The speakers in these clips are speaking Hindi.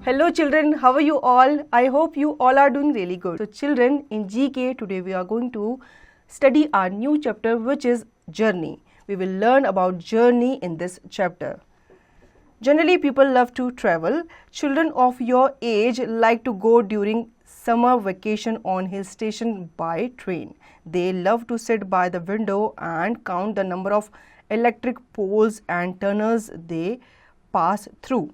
Hello children, how are you all? I hope you all are doing really good. So children, in GK today we are going to study our new chapter which is journey. We will learn about journey in this chapter. Generally people love to travel. Children of your age like to go during summer vacation on hill station by train. They love to sit by the window and count the number of electric poles and tunnels they pass through.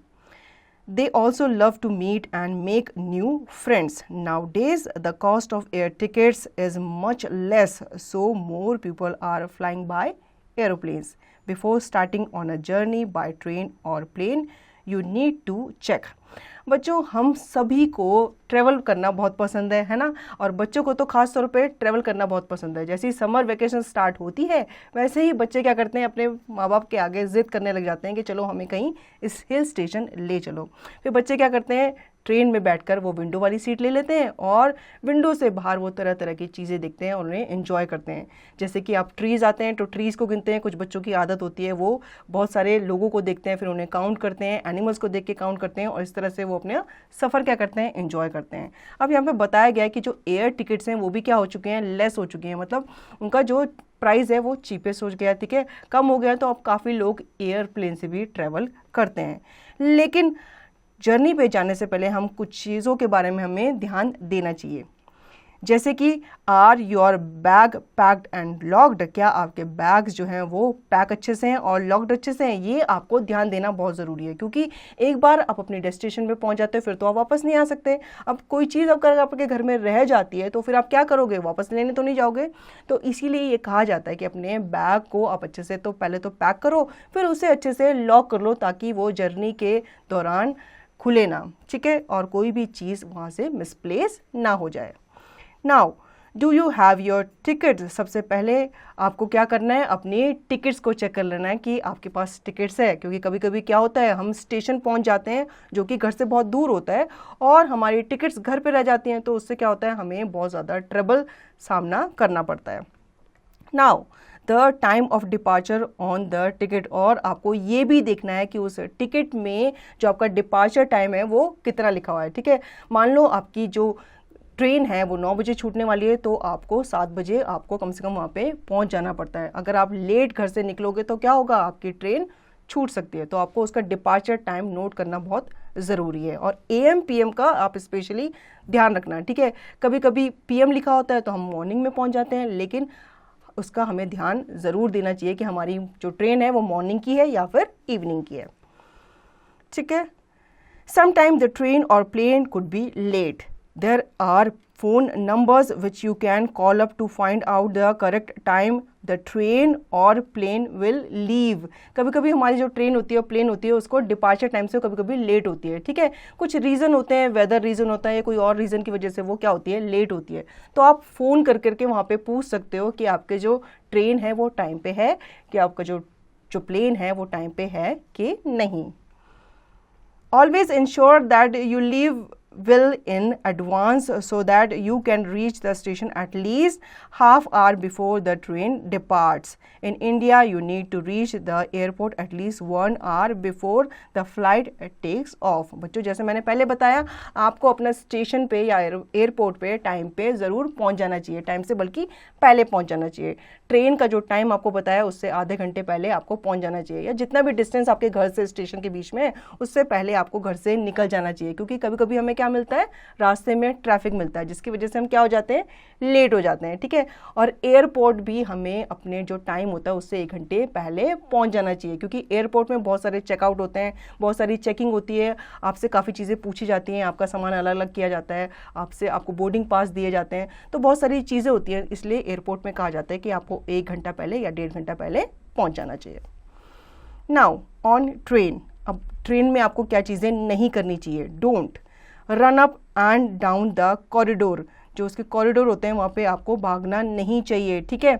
They also love to meet and make new friends. Nowadays, the cost of air tickets is much less, so more people are flying by aeroplanes. Before starting on a journey by train or plane, you need to check. बच्चों, हम सभी को ट्रैवल करना बहुत पसंद है ना, और बच्चों को तो खास तौर पे ट्रैवल करना बहुत पसंद है. जैसे ही समर वेकेशन स्टार्ट होती है वैसे ही बच्चे क्या करते हैं, अपने माँ बाप के आगे जिद करने लग जाते हैं कि चलो हमें कहीं इस हिल स्टेशन ले चलो. फिर बच्चे क्या करते हैं, ट्रेन में बैठकर वो विंडो वाली सीट ले लेते हैं और विंडो से बाहर वो तरह तरह की चीज़ें देखते हैं और उन्हें एंजॉय करते हैं. जैसे कि आप ट्रीज़ आते हैं तो ट्रीज़ को गिनते हैं. कुछ बच्चों की आदत होती है वो बहुत सारे लोगों को देखते हैं, फिर उन्हें काउंट करते हैं, एनिमल्स को देख के काउंट करते हैं और इस तरह से वो अपने सफ़र क्या करते हैं, एंजॉय करते हैं. अब यहाँ पे बताया गया है कि जो एयर टिकट्स हैं वो भी क्या हो चुके हैं, लेस हो चुके हैं. मतलब उनका जो प्राइस है वो चीपेस्ट हो गया, ठीक है, कम हो गया. तो अब काफ़ी लोग एयरप्लेन से भी ट्रैवल करते हैं. लेकिन जर्नी पे जाने से पहले हम कुछ चीज़ों के बारे में हमें ध्यान देना चाहिए. जैसे कि are your bag packed and locked. क्या आपके बैग्स जो हैं वो पैक अच्छे से हैं और लॉक्ड अच्छे से हैं, ये आपको ध्यान देना बहुत ज़रूरी है. क्योंकि एक बार आप अपनी डेस्टिनेशन पे पहुंच जाते हो फिर तो आप वापस नहीं आ सकते. अब कोई चीज़ अगर आपके घर में रह जाती है तो फिर आप क्या करोगे, वापस लेने तो नहीं जाओगे. तो इसीलिए ये कहा जाता है कि अपने बैग को आप अच्छे से तो पहले तो पैक करो, फिर उसे अच्छे से लॉक कर लो ताकि वो जर्नी के दौरान खुले ना, ठीक है, और कोई भी चीज़ वहाँ से मिसप्लेस ना हो जाए. Now do you have your ticket. सबसे पहले आपको क्या करना है, अपनी टिकट्स को चेक कर लेना है कि आपके पास टिकट्स है. क्योंकि कभी कभी क्या होता है, हम स्टेशन पहुंच जाते हैं जो कि घर से बहुत दूर होता है और हमारी टिकट्स घर पे रह जाती हैं. तो उससे क्या होता है, हमें बहुत ज़्यादा ट्रबल सामना करना पड़ता है. Now the time of departure on the ticket. और आपको ये भी देखना है कि उस टिकट में जो आपका डिपार्चर टाइम है वो कितना लिखा हुआ है, ठीक है. मान लो आपकी जो ट्रेन है वो 9 बजे छूटने वाली है तो आपको 7 बजे आपको कम से कम वहाँ पे पहुँच जाना पड़ता है. अगर आप लेट घर से निकलोगे तो क्या होगा, आपकी ट्रेन छूट सकती है. तो आपको उसका डिपार्चर टाइम नोट करना बहुत ज़रूरी है. और AM PM का आप स्पेशली ध्यान रखना, ठीक है. कभी कभी PM लिखा होता है तो हम मॉर्निंग में पहुँच जाते हैं, लेकिन उसका हमें ध्यान ज़रूर देना चाहिए कि हमारी जो ट्रेन है वो मॉर्निंग की है या फिर इवनिंग की है, ठीक है. समटाइम द ट्रेन और plane could be late. There are phone numbers which you can call up to find out the correct time the train or plane will leave. कभी कभी हमारी जो ट्रेन होती है और प्लेन होती है उसको डिपार्चर टाइम से कभी कभी लेट होती है, ठीक है. कुछ रीज़न होते हैं, वेदर रीज़न होता है या कोई और रीज़न की वजह से वो क्या होती है, लेट होती है. तो आप फ़ोन कर करके वहाँ पे पूछ सकते हो कि आपके जो ट्रेन है वो टाइम पे है, कि आपका जो प्लेन है वो टाइम पे है कि नहीं. Always ensure that you leave well in advance so that you can reach the station at least half hour before the train departs. In India, you need to reach the airport at least 1 hour before the flight takes off. बच्चों, जैसे मैंने पहले बताया, आपको अपना स्टेशन पे या एयरपोर्ट पे टाइम पे ज़रूर पहुंच जाना चाहिए. टाइम से बल्कि पहले पहुंच जाना चाहिए. ट्रेन का जो टाइम आपको बताया उससे आधे घंटे पहले आपको पहुंच जाना चाहिए, या जितना भी डिस्टेंस आपके घर से स्टेशन के बीच में है उससे पहले आपको घर से निकल जाना चाहिए. क्योंकि कभी कभी हमें क्या मिलता है, रास्ते में ट्रैफिक मिलता है जिसकी वजह से हम क्या हो जाते हैं, लेट हो जाते हैं, ठीक है. और एयरपोर्ट भी हमें अपने जो टाइम होता है उससे 1 घंटे पहले पहुंच जाना चाहिए. क्योंकि एयरपोर्ट में बहुत सारे चेकआउट होते हैं, बहुत सारी चेकिंग होती है, आपसे काफ़ी चीज़ें पूछी जाती हैं, आपका सामान अलग अलग किया जाता है, आपको बोर्डिंग पास दिए जाते हैं. तो बहुत सारी चीज़ें होती हैं, इसलिए एयरपोर्ट में कहा जाता है कि आपको 1 घंटा पहले या 1.5 घंटा पहले पहुंच जाना चाहिए. Now on train. अब ट्रेन में आपको क्या चीज़ें नहीं करनी चाहिए. Don't run up and down the corridor. जो उसके कॉरिडोर होते हैं वहाँ पे आपको भागना नहीं चाहिए, ठीक है.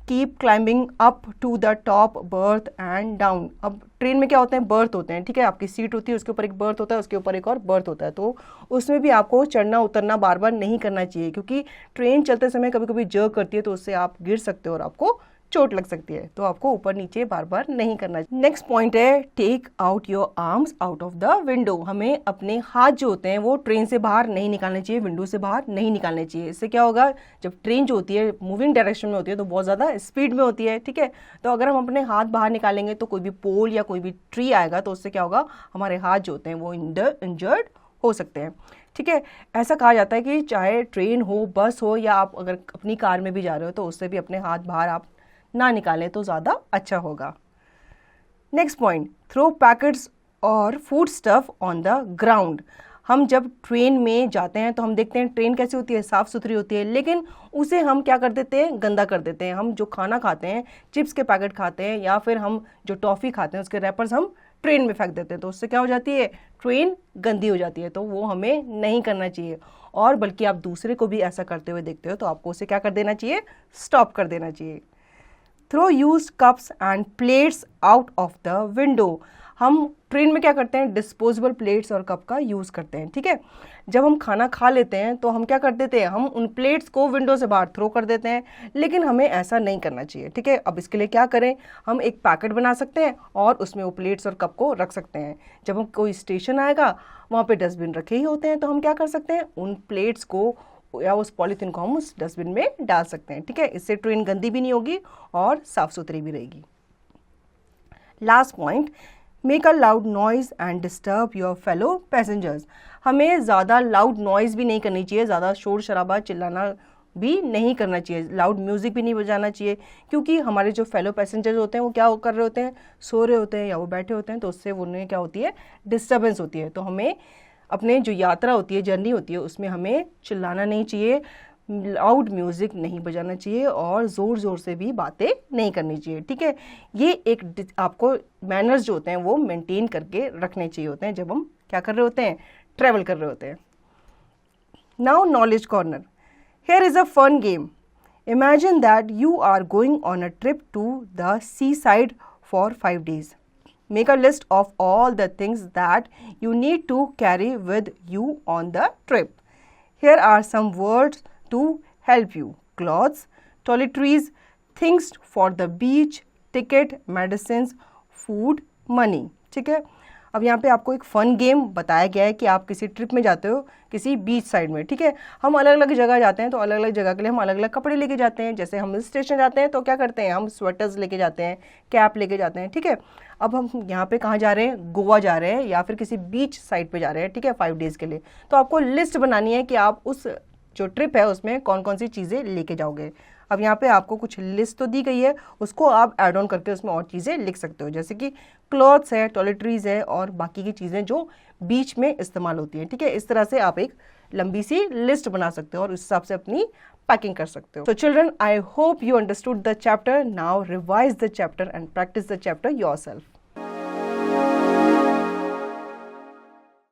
Keep climbing up to the top berth and down. अब ट्रेन में क्या होते हैं, बर्थ होते हैं, ठीक है. आपकी सीट होती है, उसके ऊपर एक बर्थ होता है, उसके ऊपर एक और बर्थ होता है. तो उसमें भी आपको चढ़ना उतरना बार बार नहीं करना चाहिए. क्योंकि ट्रेन चलते समय कभी कभी जर्क करती है तो उससे आप गिर सकते हो और आपको चोट लग सकती है, तो आपको ऊपर नीचे बार बार नहीं करना चाहिए। नेक्स्ट पॉइंट है take out your arms out of the window. हमें अपने हाथ जो होते हैं वो ट्रेन से बाहर नहीं निकालने चाहिए, विंडो से बाहर नहीं निकालने चाहिए। इससे क्या होगा, जब ट्रेन जो होती है मूविंग डायरेक्शन में होती है तो बहुत ज़्यादा स्पीड में होती है, ठीक है। तो अगर हम अपने हाथ बाहर निकालेंगे तो कोई भी पोल या कोई भी ट्री आएगा तो उससे क्या होगा, हमारे हाथ जो होते हैं वो इंजर्ड हो सकते हैं, ठीक है। ऐसा कहा जाता है कि चाहे ट्रेन हो, बस हो, या आप अगर अपनी कार में भी जा रहे हो तो उससे भी अपने हाथ बाहर आप ना निकालें तो ज़्यादा अच्छा होगा। नेक्स्ट पॉइंट, थ्रो पैकेट्स और food stuff on the ground. हम जब ट्रेन में जाते हैं तो हम देखते हैं ट्रेन कैसी होती है, साफ़ सुथरी होती है, लेकिन उसे हम क्या कर देते हैं, गंदा कर देते हैं। हम जो खाना खाते हैं, चिप्स के पैकेट खाते हैं या फिर हम जो टॉफ़ी खाते हैं उसके रैपर्स हम ट्रेन में फेंक देते हैं, तो उससे क्या हो जाती है, ट्रेन गंदी हो जाती है। तो वो हमें नहीं करना चाहिए, और बल्कि आप दूसरे को भी ऐसा करते हुए देखते हो तो आपको उसे क्या कर देना चाहिए, स्टॉप कर देना चाहिए। Throw used cups and plates out of the window. हम ट्रेन में क्या करते हैं, डिस्पोजेबल प्लेट्स और कप का यूज़ करते हैं, ठीक है। जब हम खाना खा लेते हैं तो हम क्या कर देते हैं, हम उन प्लेट्स को विंडो से बाहर थ्रो कर देते हैं, लेकिन हमें ऐसा नहीं करना चाहिए, ठीक है। अब इसके लिए क्या करें, हम एक पैकेट बना सकते हैं और उसमें वो प्लेट्स और कप को रख सकते हैं। जब हम कोई स्टेशन आएगा वहाँ पे डस्टबिन रखे ही होते हैं, तो हम क्या कर सकते हैं, उन प्लेट्स को या उस पॉलीथीन को हम उस डस्टबिन में डाल सकते हैं, ठीक है। इससे ट्रेन गंदी भी नहीं होगी और साफ़ सुथरी भी रहेगी। Last point, make a loud noise and disturb your fellow passengers. हमें ज़्यादा लाउड नॉइज़ भी नहीं करनी चाहिए, ज़्यादा शोर शराबा चिल्लाना भी नहीं करना चाहिए, लाउड म्यूज़िक भी नहीं बजाना चाहिए, क्योंकि हमारे जो फेलो पैसेंजर्स होते हैं वो क्या कर रहे होते हैं, सो रहे होते हैं या वो बैठे होते हैं, तो उससे उन्हें क्या होती है, डिस्टर्बेंस होती है। तो हमें अपने जो यात्रा होती है, जर्नी होती है, उसमें हमें चिल्लाना नहीं चाहिए, लाउड म्यूज़िक नहीं बजाना चाहिए और ज़ोर ज़ोर से भी बातें नहीं करनी चाहिए, ठीक है। ये एक आपको मैनर्स जो होते हैं वो मेंटेन करके रखने चाहिए होते हैं जब हम क्या कर रहे होते हैं, ट्रैवल कर रहे होते हैं। Now knowledge corner. Here is a fun game. Imagine that you are going on a trip to the seaside for 5 days. Make a list of all the things that you need to carry with you on the trip. Here are some words to help you: clothes, toiletries, things for the beach, ticket, medicines, food, money. ठीक है। अब यहाँ पे आपको एक फ़न गेम बताया गया है कि आप किसी ट्रिप में जाते हो किसी बीच साइड में, ठीक है। हम अलग अलग जगह जाते हैं तो अलग अलग जगह के लिए हम अलग अलग कपड़े लेके जाते हैं। जैसे हम हिल स्टेशन जाते हैं तो क्या करते हैं, हम स्वेटर्स लेके जाते हैं, कैप लेके जाते हैं, ठीक है। अब हम यहाँ पे कहाँ जा रहे हैं, गोवा जा रहे हैं या फिर किसी बीच साइड पे जा रहे हैं, ठीक है, 5 days के लिए। तो आपको लिस्ट बनानी है कि आप उस जो ट्रिप है उसमें कौन कौन सी चीज़ें लेके जाओगे। अब यहाँ पे आपको कुछ लिस्ट तो दी गई है, उसको आप ऐड ऑन करके उसमें और चीज़ें लिख सकते हो, जैसे कि क्लॉथ्स है, टॉयलेटरीज है और बाकी की चीज़ें जो बीच में इस्तेमाल होती हैं, ठीक है। इस तरह से आप एक लंबी सी लिस्ट बना सकते हो और उस हिसाब से अपनी पैकिंग कर सकते हो। So children, I hope you understood the chapter. Now revise the chapter and practice the chapter yourself.